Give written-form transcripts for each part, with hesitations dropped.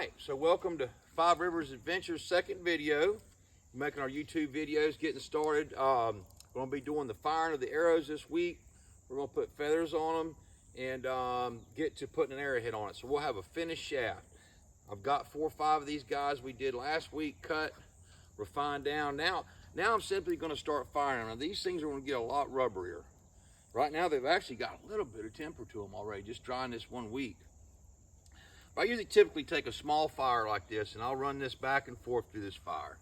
right, so welcome to Five Rivers Adventures second video. We're making our YouTube videos, getting started. We're going to be doing the firing of the arrows this week. We're going to put feathers on them and get to putting an arrowhead on it. So we'll have a finished shaft. I've got 4 or 5 of these guys we did last week, cut, refined down. Now I'm simply going to start firing them. Now these things are going to get a lot rubberier. Right now they've actually got a little bit of temper to them already, just drying this 1 week. I usually typically take a small fire like this and I'll run this back and forth through this fire.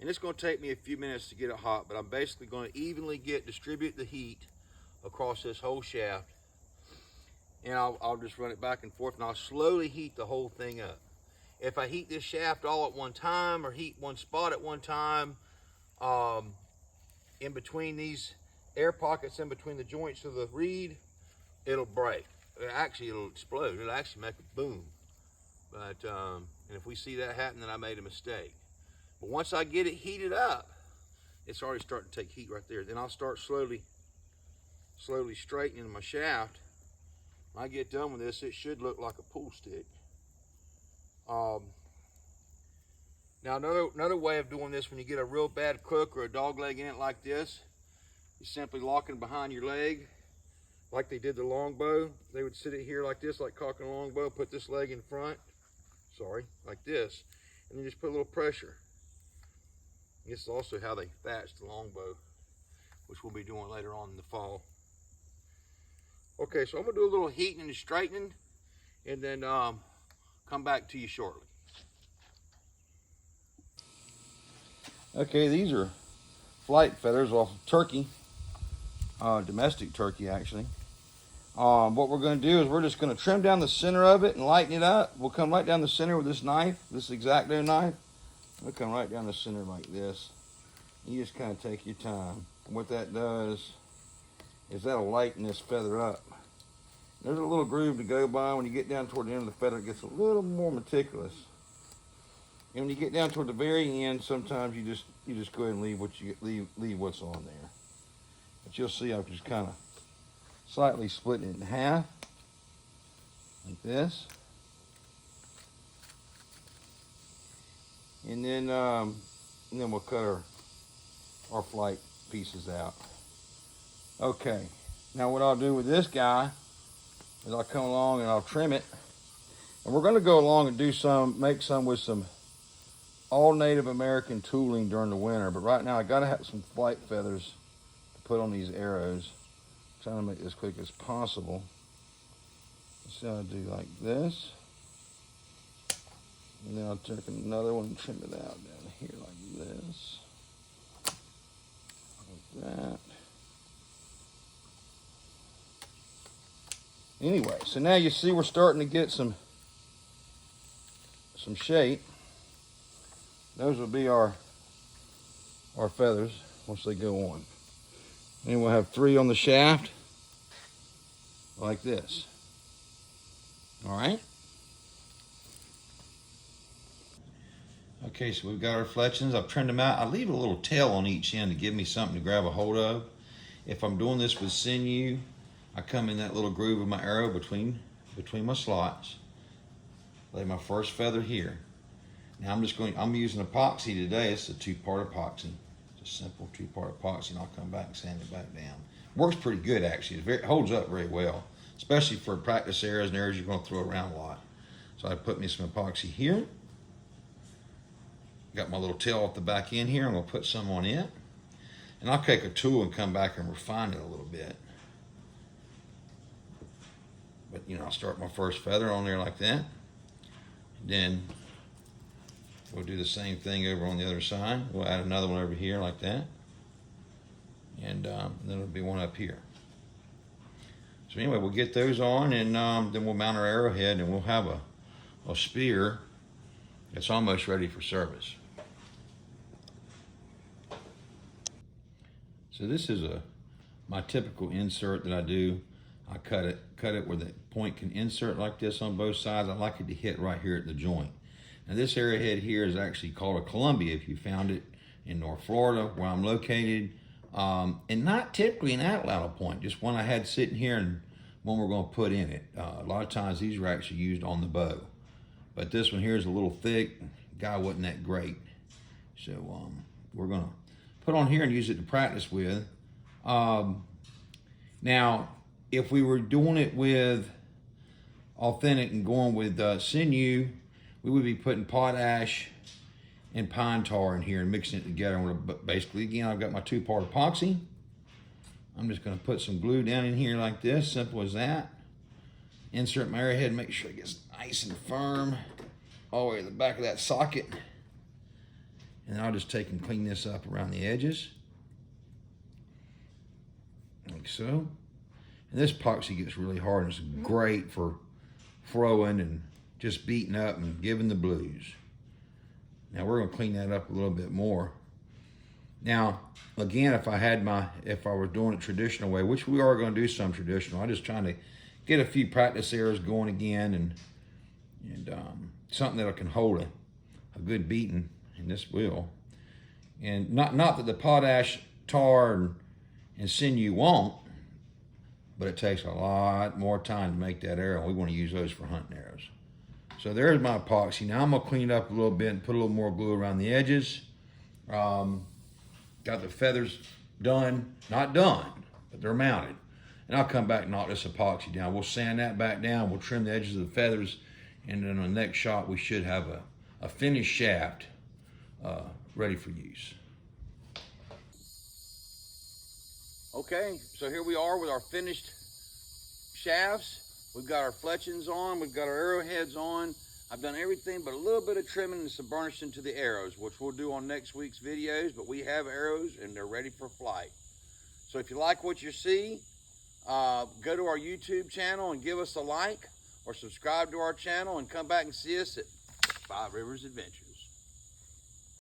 And it's going to take me a few minutes to get it hot, but I'm basically going to evenly distribute the heat across this whole shaft. And I'll just run it back and forth and I'll slowly heat the whole thing up. If I heat this shaft all at one time or heat one spot at one time, in between these air pockets, in between the joints of the reed, it'll break. It'll explode. It'll actually make a boom. But and if we see that happen, then I made a mistake. But once I get it heated up, it's already starting to take heat right there. Then I'll start slowly straightening my shaft. When I get done with this, it should look like a pool stick. Now another way of doing this when you get a real bad crook or a dog leg in it like this, you simply lock it behind your leg like they did the longbow. They would sit it here like this, like cocking a longbow, put this leg in front, like this, and then just put a little pressure. This is also how they thatch the longbow, which we'll be doing later on in the fall. Okay, so I'm gonna do a little heating and straightening, and then come back to you shortly. Okay, these are flight feathers off of turkey, domestic turkey actually. What we're going to do is we're just going to trim down the center of it and lighten it up. We'll come right down the center with this knife, this X-Acto knife. We'll come right down the center like this. You just kind of take your time. What that does is that'll lighten this feather up. There's a little groove to go by. When you get down toward the end of the feather, it gets a little more meticulous. And when you get down toward the very end, sometimes you just go ahead and leave what's on there. But you'll see I've just kind of slightly splitting it in half, like this. And then we'll cut our flight pieces out. Okay, now what I'll do with this guy is I'll come along and I'll trim it. And we're going to go along and make some with some all Native American tooling during the winter. But right now I got to have some flight feathers to put on these arrows. I'm trying to make this as quick as possible. So I'll do like this. And then I'll take another one and trim it out down here like this. Like that. Anyway, so now you see we're starting to get some shape. Those will be our feathers once they go on. And we'll have 3 on the shaft, like this. All right? Okay, so we've got our fletchings. I've trimmed them out. I leave a little tail on each end to give me something to grab a hold of. If I'm doing this with sinew, I come in that little groove of my arrow between my slots. Lay my first feather here. Now I'm using epoxy today. It's a 2-part epoxy. It's a simple 2-part epoxy, and I'll come back and sand it back down. Works pretty good actually. It holds up very well, especially for practice arrows and arrows you're going to throw around a lot. So I put me some epoxy here. Got my little tail off the back end here. I'm going to put some on it. And I'll take a tool and come back and refine it a little bit. But I'll start my first feather on there like that. Then we'll do the same thing over on the other side. We'll add another one over here like that. And then there'll be one up here. So anyway, we'll get those on, and then we'll mount our arrowhead, and we'll have a spear that's almost ready for service. So this is my typical insert that I do. I cut it where the point can insert like this on both sides. I like it to hit right here at the joint. Now this arrowhead here is actually called a Columbia if you found it in North Florida where I'm located. And not typically an out point, just one I had sitting here and one we're going to put in it. A lot of times these are actually used on the bow. but this one here is a little thick. Guy wasn't that great. So we're gonna put on here and use it to practice with. Now, if we were doing it with authentic and going with sinew, we would be putting potash and pine tar in here and mixing it together. But basically, again, I've got my 2-part epoxy. I'm just gonna put some glue down in here like this, simple as that. Insert my arrowhead, make sure it gets nice and firm all the way to the back of that socket. And I'll just take and clean this up around the edges. Like so. And this epoxy gets really hard and it's great for throwing and just beating up and giving the blues. Now we're gonna clean that up a little bit more. Now, again, if I were doing it traditional way, which we are gonna do some traditional, I'm just trying to get a few practice errors going again and something that can hold a good beating, and this will. And not that the potash, tar, and sinew won't, but it takes a lot more time to make that arrow. We want to use those for hunting arrows. So there's my epoxy. Now I'm gonna clean it up a little bit and put a little more glue around the edges. Got the feathers done, not done, but they're mounted. And I'll come back and knock this epoxy down. We'll sand that back down. We'll trim the edges of the feathers. And then on the next shot, we should have a finished shaft ready for use. Okay, so here we are with our finished shafts. We've got our fletchings on. We've got our arrowheads on. I've done everything but a little bit of trimming and some burnishing to the arrows, which we'll do on next week's videos. But we have arrows and they're ready for flight. So if you like what you see, go to our YouTube channel and give us a like, or subscribe to our channel and come back and see us at 5 Rivers Adventures.